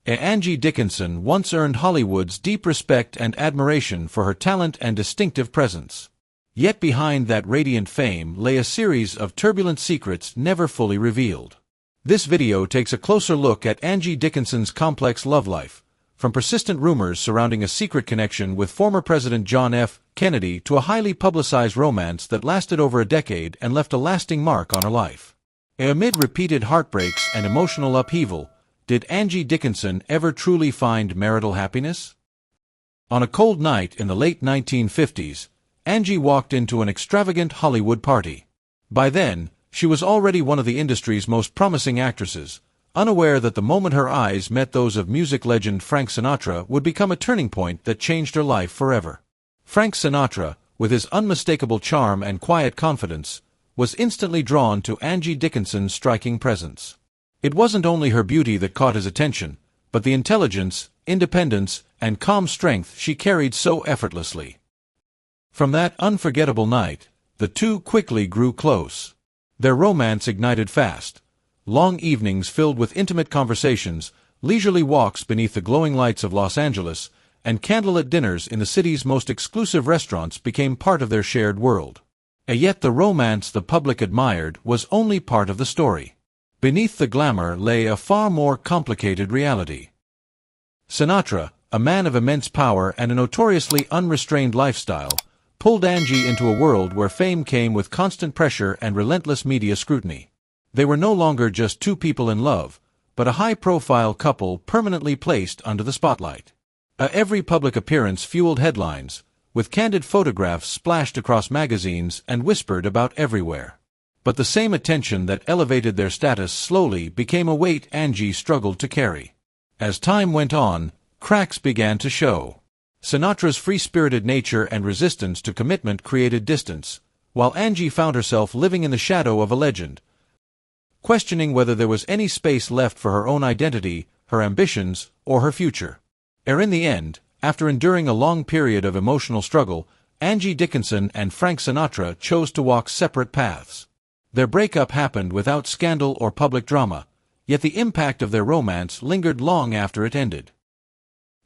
Angie Dickinson once earned Hollywood's deep respect and admiration for her talent and distinctive presence. Yet behind that radiant fame lay a series of turbulent secrets never fully revealed. This video takes a closer look at Angie Dickinson's complex love life, from persistent rumors surrounding a secret connection with former President John F. Kennedy to a highly publicized romance that lasted over a decade and left a lasting mark on her life. Amid repeated heartbreaks and emotional upheaval, did Angie Dickinson ever truly find marital happiness? On a cold night in the late 1950s, Angie walked into an extravagant Hollywood party. By then, she was already one of the industry's most promising actresses, unaware that the moment her eyes met those of music legend Frank Sinatra would become a turning point that changed her life forever. Frank Sinatra, with his unmistakable charm and quiet confidence, was instantly drawn to Angie Dickinson's striking presence. It wasn't only her beauty that caught his attention, but the intelligence, independence, and calm strength she carried so effortlessly. From that unforgettable night, the two quickly grew close. Their romance ignited fast. Long evenings filled with intimate conversations, leisurely walks beneath the glowing lights of Los Angeles, and candlelit dinners in the city's most exclusive restaurants became part of their shared world. And yet the romance the public admired was only part of the story. Beneath the glamour lay a far more complicated reality. Sinatra, a man of immense power and a notoriously unrestrained lifestyle, pulled Angie into a world where fame came with constant pressure and relentless media scrutiny. They were no longer just two people in love, but a high-profile couple permanently placed under the spotlight. Every public appearance fueled headlines, with candid photographs splashed across magazines and whispered about everywhere. But the same attention that elevated their status slowly became a weight Angie struggled to carry. As time went on, cracks began to show. Sinatra's free-spirited nature and resistance to commitment created distance, while Angie found herself living in the shadow of a legend, questioning whether there was any space left for her own identity, her ambitions, or her future. In the end, after enduring a long period of emotional struggle, Angie Dickinson and Frank Sinatra chose to walk separate paths. Their breakup happened without scandal or public drama, yet the impact of their romance lingered long after it ended.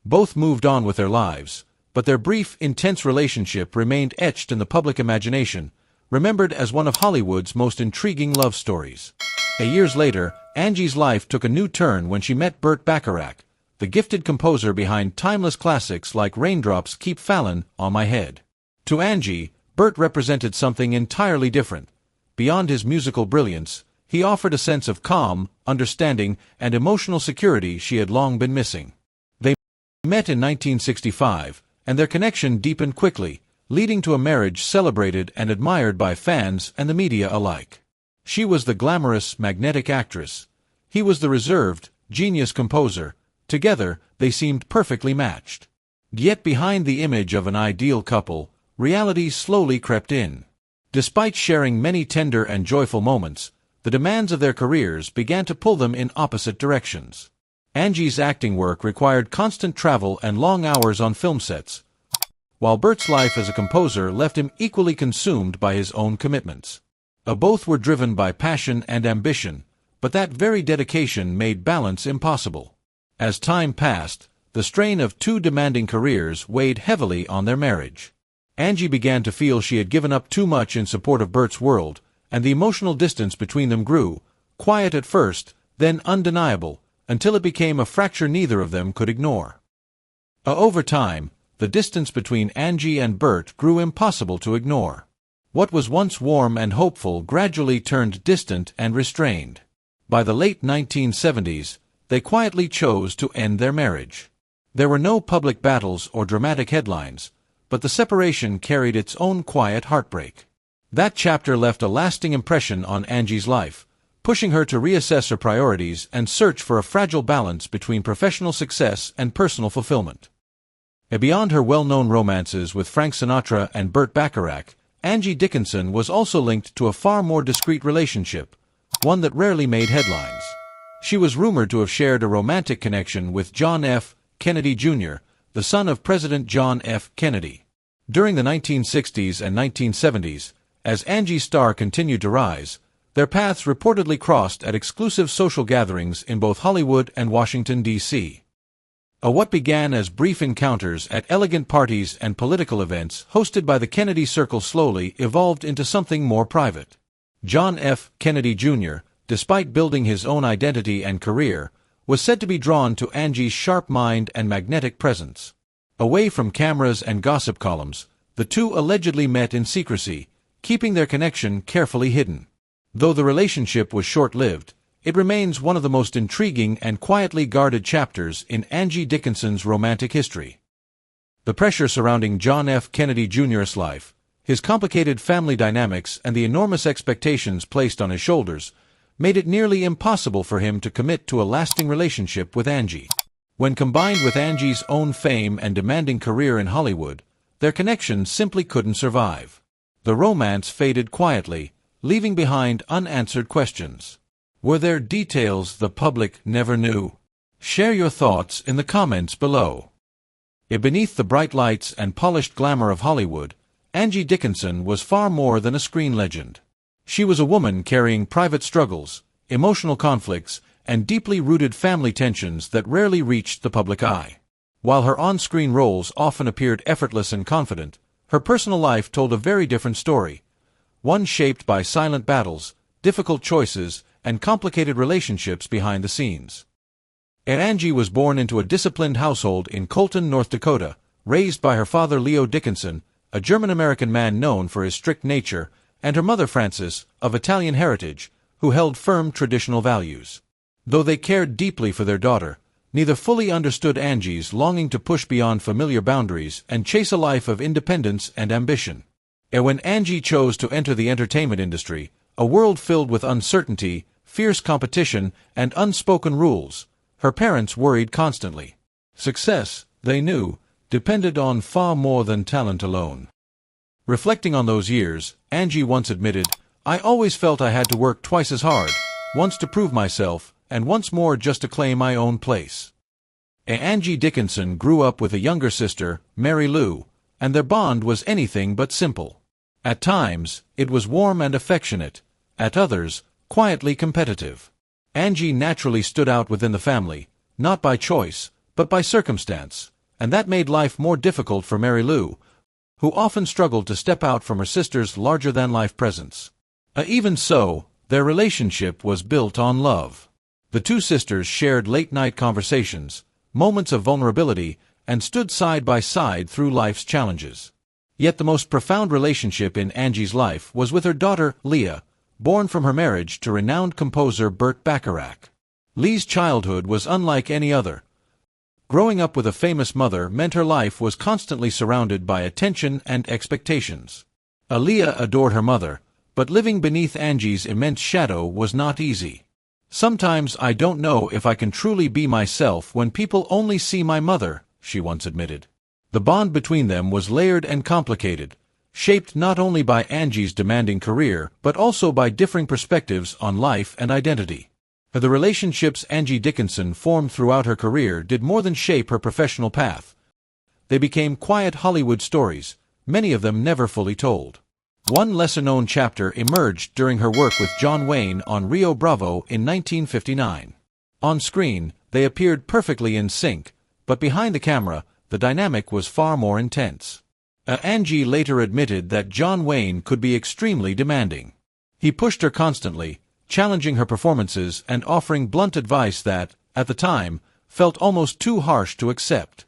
Both moved on with their lives, but their brief, intense relationship remained etched in the public imagination, remembered as one of Hollywood's most intriguing love stories. Years later, Angie's life took a new turn when she met Burt Bacharach, the gifted composer behind timeless classics like Raindrops Keep Fallin' on My Head. To Angie, Burt represented something entirely different. Beyond his musical brilliance, he offered a sense of calm, understanding, and emotional security she had long been missing. They met in 1965, and their connection deepened quickly, leading to a marriage celebrated and admired by fans and the media alike. She was the glamorous, magnetic actress. He was the reserved, genius composer. Together, they seemed perfectly matched. Yet behind the image of an ideal couple, reality slowly crept in. Despite sharing many tender and joyful moments, the demands of their careers began to pull them in opposite directions. Angie's acting work required constant travel and long hours on film sets, while Burt's life as a composer left him equally consumed by his own commitments. Both were driven by passion and ambition, but that very dedication made balance impossible. As time passed, the strain of two demanding careers weighed heavily on their marriage. Angie began to feel she had given up too much in support of Burt's world, and the emotional distance between them grew, quiet at first, then undeniable, until it became a fracture neither of them could ignore. Over time, the distance between Angie and Burt grew impossible to ignore. What was once warm and hopeful gradually turned distant and restrained. By the late 1970s, they quietly chose to end their marriage. There were no public battles or dramatic headlines, but the separation carried its own quiet heartbreak. That chapter left a lasting impression on Angie's life, pushing her to reassess her priorities and search for a fragile balance between professional success and personal fulfillment. Beyond her well-known romances with Frank Sinatra and Burt Bacharach, Angie Dickinson was also linked to a far more discreet relationship, one that rarely made headlines. She was rumored to have shared a romantic connection with John F. Kennedy Jr., the son of President John F. Kennedy. During the 1960s and 1970s, as Angie's star continued to rise, their paths reportedly crossed at exclusive social gatherings in both Hollywood and Washington, D.C. What began as brief encounters at elegant parties and political events hosted by the Kennedy Circle slowly evolved into something more private. John F. Kennedy Jr., despite building his own identity and career, was said to be drawn to Angie's sharp mind and magnetic presence. Away from cameras and gossip columns, the two allegedly met in secrecy, keeping their connection carefully hidden. Though the relationship was short-lived, it remains one of the most intriguing and quietly guarded chapters in Angie Dickinson's romantic history. The pressure surrounding John F. Kennedy Jr.'s life, his complicated family dynamics and the enormous expectations placed on his shoulders, made it nearly impossible for him to commit to a lasting relationship with Angie. When combined with Angie's own fame and demanding career in Hollywood, their connection simply couldn't survive. The romance faded quietly, leaving behind unanswered questions. Were there details the public never knew? Share your thoughts in the comments below. Beneath the bright lights and polished glamour of Hollywood, Angie Dickinson was far more than a screen legend. She was a woman carrying private struggles, emotional conflicts, and deeply rooted family tensions that rarely reached the public eye. While her on-screen roles often appeared effortless and confident, her personal life told a very different story, one shaped by silent battles, difficult choices, and complicated relationships behind the scenes. Angie was born into a disciplined household in Colton, North Dakota, raised by her father Leo Dickinson, a German-American man known for his strict nature, and her mother Frances, of Italian heritage, who held firm traditional values. Though they cared deeply for their daughter, neither fully understood Angie's longing to push beyond familiar boundaries and chase a life of independence and ambition. When Angie chose to enter the entertainment industry, a world filled with uncertainty, fierce competition, and unspoken rules, her parents worried constantly. Success, they knew, depended on far more than talent alone. Reflecting on those years, Angie once admitted, "I always felt I had to work twice as hard, once to prove myself, and once more just to claim my own place." Angie Dickinson grew up with a younger sister, Mary Lou, and their bond was anything but simple. At times, it was warm and affectionate, at others, quietly competitive. Angie naturally stood out within the family, not by choice, but by circumstance, and that made life more difficult for Mary Lou, who often struggled to step out from her sister's larger-than-life presence. Even so, their relationship was built on love. The two sisters shared late-night conversations, moments of vulnerability, and stood side by side through life's challenges. Yet the most profound relationship in Angie's life was with her daughter, Leah, born from her marriage to renowned composer Burt Bacharach. Leah's childhood was unlike any other. Growing up with a famous mother meant her life was constantly surrounded by attention and expectations. Leah adored her mother, but living beneath Angie's immense shadow was not easy. "Sometimes I don't know if I can truly be myself when people only see my mother," she once admitted. The bond between them was layered and complicated, shaped not only by Angie's demanding career but also by differing perspectives on life and identity. The relationships Angie Dickinson formed throughout her career did more than shape her professional path. They became quiet Hollywood stories, many of them never fully told. One lesser-known chapter emerged during her work with John Wayne on Rio Bravo in 1959. On screen, they appeared perfectly in sync, but behind the camera, the dynamic was far more intense. Angie later admitted that John Wayne could be extremely demanding. He pushed her constantly, challenging her performances and offering blunt advice that, at the time, felt almost too harsh to accept.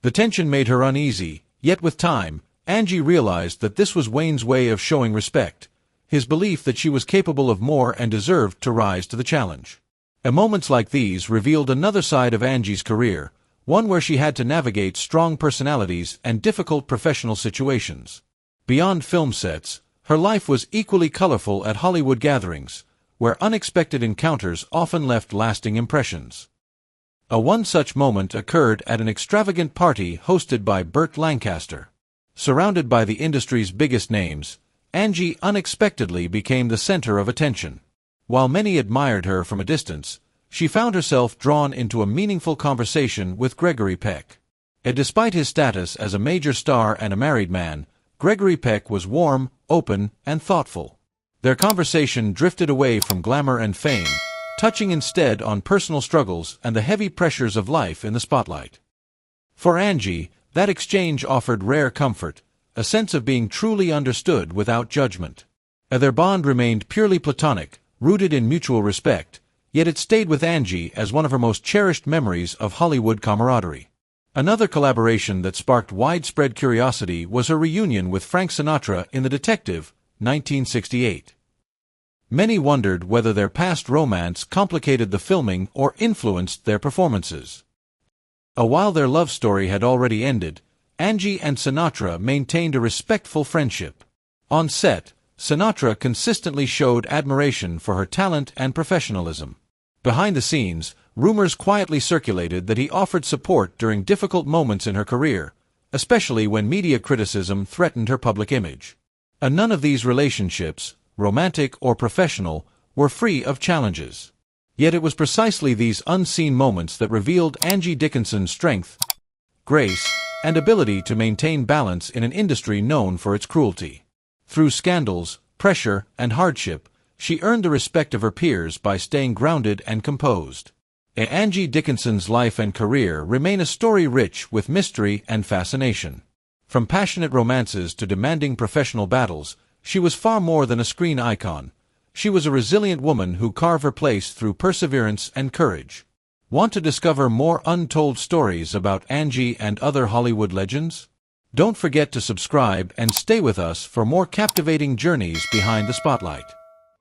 The tension made her uneasy, yet with time, Angie realized that this was Wayne's way of showing respect, his belief that she was capable of more and deserved to rise to the challenge. Moments like these revealed another side of Angie's career, one where she had to navigate strong personalities and difficult professional situations. Beyond film sets, her life was equally colorful at Hollywood gatherings, where unexpected encounters often left lasting impressions. One such moment occurred at an extravagant party hosted by Burt Lancaster. Surrounded by the industry's biggest names, Angie unexpectedly became the center of attention. While many admired her from a distance, she found herself drawn into a meaningful conversation with Gregory Peck. Despite his status as a major star and a married man, Gregory Peck was warm, open, and thoughtful. Their conversation drifted away from glamour and fame, touching instead on personal struggles and the heavy pressures of life in the spotlight. For Angie, that exchange offered rare comfort, a sense of being truly understood without judgment. Their bond remained purely platonic, rooted in mutual respect, yet it stayed with Angie as one of her most cherished memories of Hollywood camaraderie. Another collaboration that sparked widespread curiosity was her reunion with Frank Sinatra in The Detective, 1968. Many wondered whether their past romance complicated the filming or influenced their performances. While their love story had already ended, Angie and Sinatra maintained a respectful friendship. On set, Sinatra consistently showed admiration for her talent and professionalism. Behind the scenes, rumors quietly circulated that he offered support during difficult moments in her career, especially when media criticism threatened her public image. None of these relationships, romantic or professional, were free of challenges. Yet it was precisely these unseen moments that revealed Angie Dickinson's strength, grace, and ability to maintain balance in an industry known for its cruelty. Through scandals, pressure, and hardship, she earned the respect of her peers by staying grounded and composed. Angie Dickinson's life and career remain a story rich with mystery and fascination. From passionate romances to demanding professional battles, she was far more than a screen icon. She was a resilient woman who carved her place through perseverance and courage. Want to discover more untold stories about Angie and other Hollywood legends? Don't forget to subscribe and stay with us for more captivating journeys behind the spotlight.